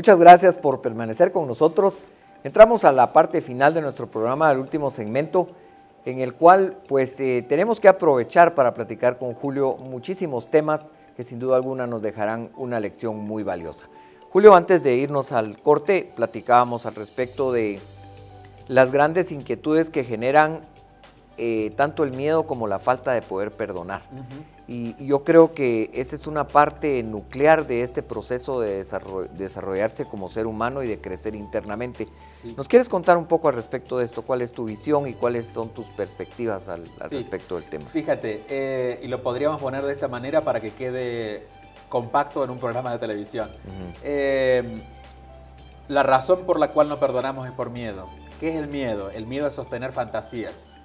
Muchas gracias por permanecer con nosotros. Entramos a la parte final de nuestro programa, al último segmento, en el cual pues tenemos que aprovechar para platicar con Julio muchísimos temas que sin duda alguna nos dejarán una lección muy valiosa. Julio, antes de irnos al corte, platicábamos al respecto de las grandes inquietudes que generan tanto el miedo como la falta de poder perdonar. Y yo creo que esa es una parte nuclear de este proceso de desarrollarse como ser humano y de crecer internamente. Sí. ¿Nos quieres contar un poco al respecto de esto? ¿Cuál es tu visión y cuáles son tus perspectivas al respecto del tema? Fíjate, y lo podríamos poner de esta manera para que quede compacto en un programa de televisión. La razón por la cual no perdonamos es por miedo. ¿Qué es el miedo? El miedo es sostener fantasías.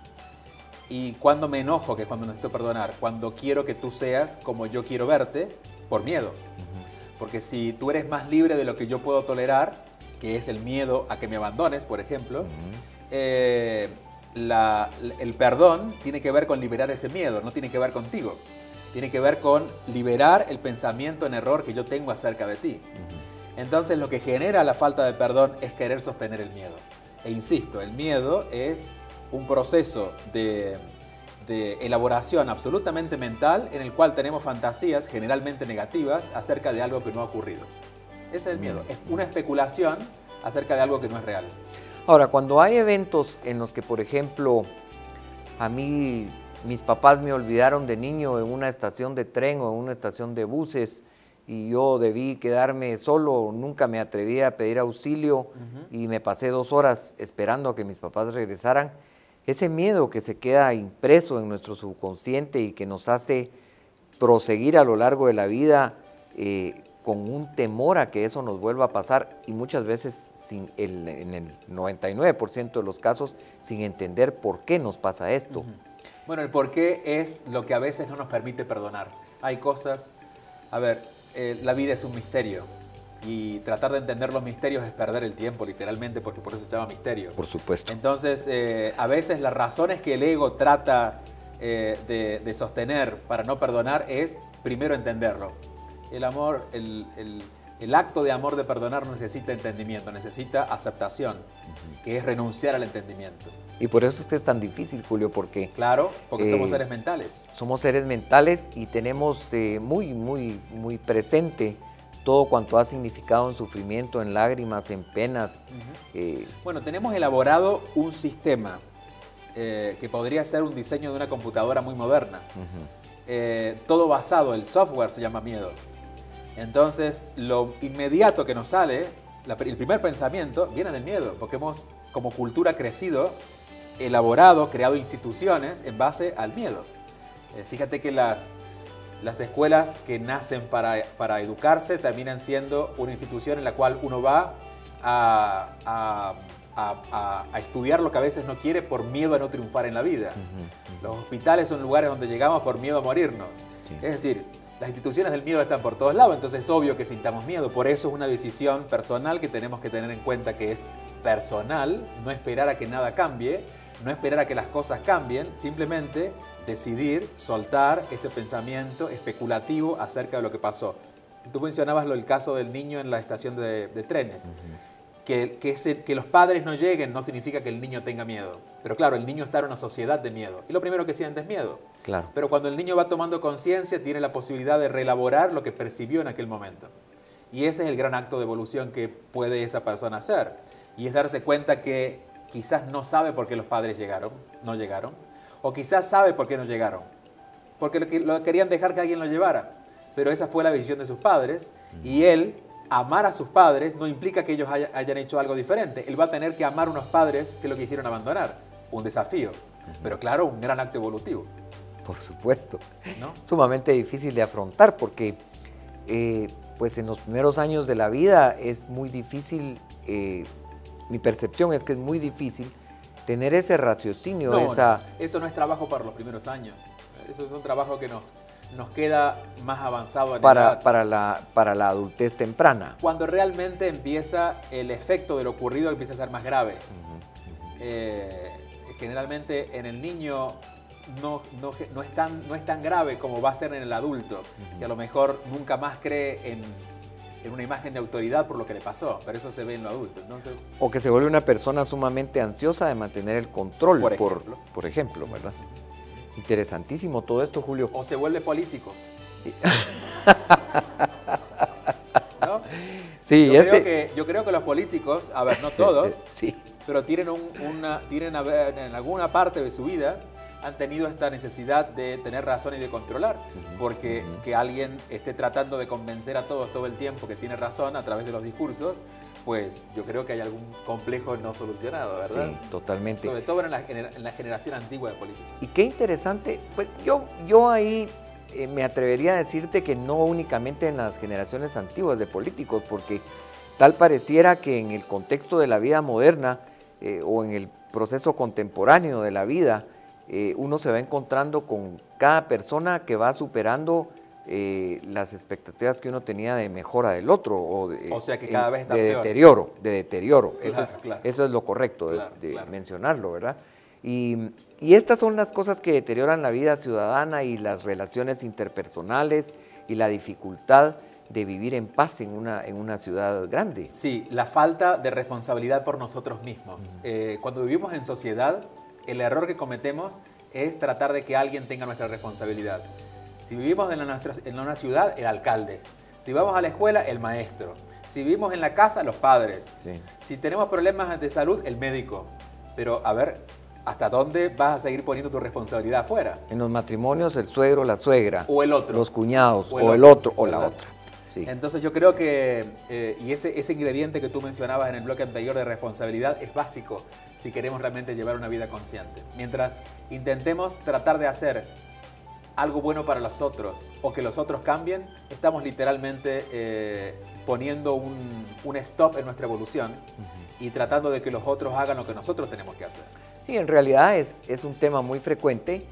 Y cuando me enojo, que es cuando necesito perdonar, cuando quiero que tú seas como yo quiero verte, por miedo. Porque si tú eres más libre de lo que yo puedo tolerar, que es el miedo a que me abandones, por ejemplo, el perdón tiene que ver con liberar ese miedo, no tiene que ver contigo. Tiene que ver con liberar el pensamiento en error que yo tengo acerca de ti. Entonces lo que genera la falta de perdón es querer sostener el miedo. E insisto, el miedo es un proceso de elaboración absolutamente mental en el cual tenemos fantasías generalmente negativas acerca de algo que no ha ocurrido. Ese es el miedo, es una especulación acerca de algo que no es real. Ahora, cuando hay eventos en los que, por ejemplo, a mí mis papás me olvidaron de niño en una estación de tren o en una estación de buses y yo debí quedarme solo, nunca me atreví a pedir auxilio y me pasé 2 horas esperando a que mis papás regresaran, ese miedo que se queda impreso en nuestro subconsciente y que nos hace proseguir a lo largo de la vida con un temor a que eso nos vuelva a pasar y muchas veces en el 99% de los casos sin entender por qué nos pasa esto. Bueno, el por qué es lo que a veces no nos permite perdonar. Hay cosas, a ver, la vida es un misterio. Y tratar de entender los misterios es perder el tiempo, literalmente, porque por eso se llama misterio. Por supuesto. Entonces, a veces las razones que el ego trata de sostener para no perdonar es primero entenderlo. El amor, el acto de amor de perdonar necesita entendimiento, necesita aceptación, que es renunciar al entendimiento. Y por eso es que es tan difícil, Julio, porque... Claro, porque somos seres mentales. Somos seres mentales y tenemos muy presente todo cuanto ha significado en sufrimiento, en lágrimas, en penas. Bueno, tenemos elaborado un sistema que podría ser un diseño de una computadora muy moderna. Todo basado, el software se llama miedo. Entonces, lo inmediato que nos sale, el primer pensamiento, viene del miedo, porque hemos, como cultura, crecido, elaborado, creado instituciones en base al miedo. Fíjate que las escuelas que nacen para educarse terminan siendo una institución en la cual uno va a estudiar lo que a veces no quiere por miedo a no triunfar en la vida. Los hospitales son lugares donde llegamos por miedo a morirnos. Es decir, las instituciones del miedo están por todos lados, entonces es obvio que sintamos miedo. Por eso es una decisión personal que tenemos que tener en cuenta que es personal, no esperar a que nada cambie, no esperar a que las cosas cambien, simplemente decidir soltar ese pensamiento especulativo acerca de lo que pasó. Tú mencionabas el caso del niño en la estación de trenes. Que los padres no lleguen no significa que el niño tenga miedo. Pero claro, el niño está en una sociedad de miedo. Y lo primero que siente es miedo. Claro. Pero cuando el niño va tomando conciencia, tiene la posibilidad de reelaborar lo que percibió en aquel momento. Y ese es el gran acto de evolución que puede esa persona hacer. Y es darse cuenta que quizás no sabe por qué los padres no llegaron. O quizás sabe por qué no llegaron. Porque lo querían dejar que alguien lo llevara. Pero esa fue la visión de sus padres. Y él, amar a sus padres no implica que ellos hayan hecho algo diferente. Él va a tener que amar a unos padres que lo quisieron abandonar. Un desafío. Pero claro, un gran acto evolutivo. Por supuesto. ¿No? Sumamente difícil de afrontar porque pues en los primeros años de la vida es muy difícil, mi percepción es que es muy difícil tener ese raciocinio. No, eso no es trabajo para los primeros años. Eso es un trabajo que nos queda más avanzado en para la adultez temprana. Cuando realmente empieza el efecto de lo ocurrido empieza a ser más grave. Generalmente en el niño no es tan grave como va a ser en el adulto, que a lo mejor nunca más cree en una imagen de autoridad por lo que le pasó, pero eso se ve en lo adulto. Entonces, o que se vuelve una persona sumamente ansiosa de mantener el control, por ejemplo, ¿verdad? Interesantísimo todo esto, Julio. O se vuelve político. ¿No? Sí, yo creo que los políticos, a ver, no todos, sí, pero tienen en alguna parte de su vida han tenido esta necesidad de tener razón y de controlar, porque que alguien esté tratando de convencer a todos todo el tiempo que tiene razón a través de los discursos, pues yo creo que hay algún complejo no solucionado, ¿verdad? Sí, totalmente. Sobre todo en la generación antigua de políticos. Y qué interesante, pues yo ahí me atrevería a decirte que no únicamente en las generaciones antiguas de políticos, porque tal pareciera que en el contexto de la vida moderna o en el proceso contemporáneo de la vida, uno se va encontrando con cada persona que va superando las expectativas que uno tenía de mejora del otro, o sea que cada vez está de peor. deterioro. Claro, eso es lo correcto claro, de mencionarlo, ¿verdad? Y estas son las cosas que deterioran la vida ciudadana y las relaciones interpersonales y la dificultad de vivir en paz en una ciudad grande. Sí, la falta de responsabilidad por nosotros mismos. Cuando vivimos en sociedad, el error que cometemos es tratar de que alguien tenga nuestra responsabilidad. Si vivimos en una ciudad, el alcalde. Si vamos a la escuela, el maestro. Si vivimos en la casa, los padres. Sí. Si tenemos problemas de salud, el médico. Pero, a ver, ¿hasta dónde vas a seguir poniendo tu responsabilidad afuera? En los matrimonios, el suegro, la suegra. O el otro. Los cuñados, o el otro, o la otra. Sí. Entonces yo creo que, y ese ingrediente que tú mencionabas en el bloque anterior de responsabilidad es básico si queremos realmente llevar una vida consciente. Mientras intentemos tratar de hacer algo bueno para los otros o que los otros cambien, estamos literalmente poniendo un stop en nuestra evolución y tratando de que los otros hagan lo que nosotros tenemos que hacer. Sí, en realidad es un tema muy frecuente.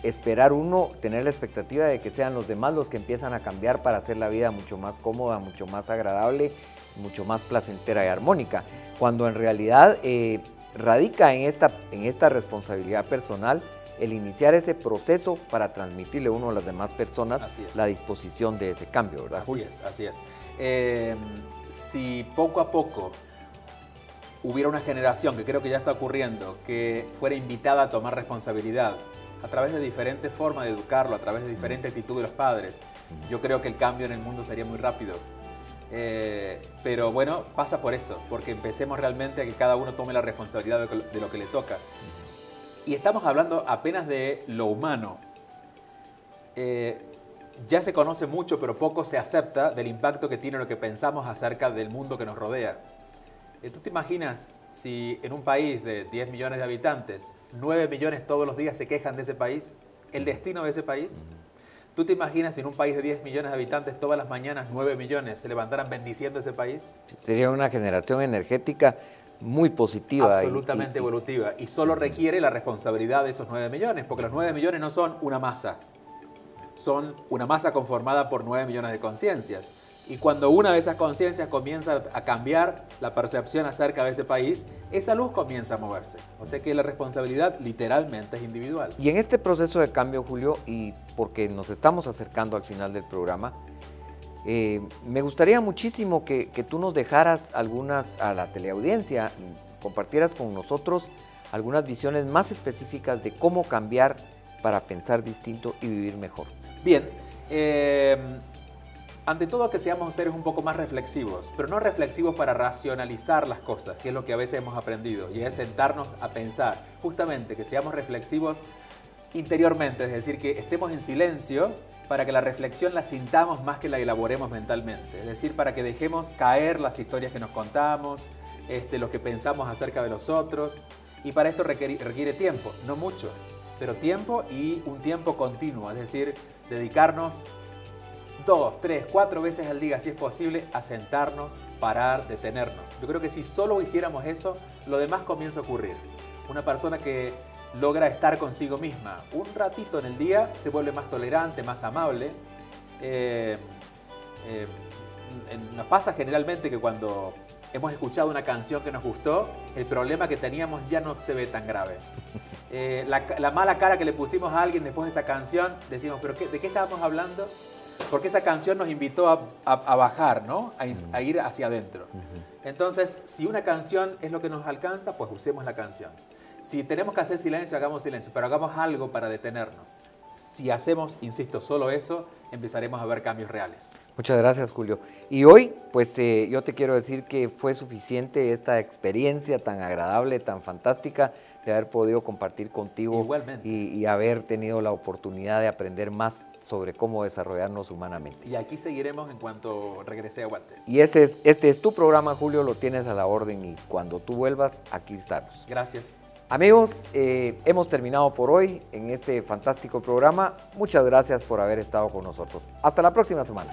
Esperar uno, tener la expectativa de que sean los demás los que empiezan a cambiar para hacer la vida mucho más cómoda, mucho más agradable, mucho más placentera y armónica, cuando en realidad radica en esta responsabilidad personal el iniciar ese proceso para transmitirle uno a las demás personas la disposición de ese cambio, ¿verdad, Julio? Así es. Si poco a poco hubiera una generación, que creo que ya está ocurriendo, que fuera invitada a tomar responsabilidad, a través de diferentes formas de educarlo, a través de diferentes actitudes de los padres, yo creo que el cambio en el mundo sería muy rápido. Pero bueno, pasa por eso, porque empecemos realmente a que cada uno tome la responsabilidad de lo que le toca. Y estamos hablando apenas de lo humano. Ya se conoce mucho, pero poco se acepta del impacto que tiene lo que pensamos acerca del mundo que nos rodea. ¿Tú te imaginas si en un país de 10 millones de habitantes, 9 millones todos los días se quejan de ese país? ¿El destino de ese país? ¿Tú te imaginas si en un país de 10 millones de habitantes todas las mañanas 9 millones se levantaran bendiciendo ese país? Sería una generación energética muy positiva. Absolutamente evolutiva. Y solo requiere la responsabilidad de esos 9 millones, porque los 9 millones no son una masa. Son una masa conformada por 9 millones de conciencias. Y cuando una de esas conciencias comienza a cambiar la percepción acerca de ese país, esa luz comienza a moverse. O sea que la responsabilidad literalmente es individual. Y en este proceso de cambio, Julio, y porque nos estamos acercando al final del programa, me gustaría muchísimo que tú nos dejaras a la teleaudiencia, compartieras con nosotros algunas visiones más específicas de cómo cambiar para pensar distinto y vivir mejor. Bien, ante todo que seamos seres un poco más reflexivos, pero no reflexivos para racionalizar las cosas, que es lo que a veces hemos aprendido, y es sentarnos a pensar, justamente que seamos reflexivos interiormente, es decir, que estemos en silencio para que la reflexión la sintamos más que la elaboremos mentalmente, es decir, para que dejemos caer las historias que nos contamos, lo que pensamos acerca de los otros, y para esto requiere tiempo, no mucho, pero tiempo y un tiempo continuo, es decir, dedicarnos 2, 3, 4 veces al día, si es posible, a sentarnos, parar, detenernos. Yo creo que si solo hiciéramos eso, lo demás comienza a ocurrir. Una persona que logra estar consigo misma un ratito en el día se vuelve más tolerante, más amable. Nos pasa generalmente que cuando hemos escuchado una canción que nos gustó, el problema que teníamos ya no se ve tan grave. La mala cara que le pusimos a alguien después de esa canción, decimos, ¿pero de qué estábamos hablando? porque esa canción nos invitó a bajar, ¿no? A ir hacia adentro. Entonces, si una canción es lo que nos alcanza, pues usemos la canción. Si tenemos que hacer silencio, hagamos silencio, pero hagamos algo para detenernos. Si hacemos, insisto, solo eso, empezaremos a ver cambios reales. Muchas gracias, Julio. Y hoy, pues yo te quiero decir que fue suficiente esta experiencia tan agradable, tan fantástica, de haber podido compartir contigo. Igualmente. Y haber tenido la oportunidad de aprender más sobre cómo desarrollarnos humanamente. Y aquí seguiremos en cuanto regrese a Guate. Y este es tu programa, Julio, lo tienes a la orden y cuando tú vuelvas, aquí estamos. Gracias. Amigos, hemos terminado por hoy en este fantástico programa. Muchas gracias por haber estado con nosotros. Hasta la próxima semana.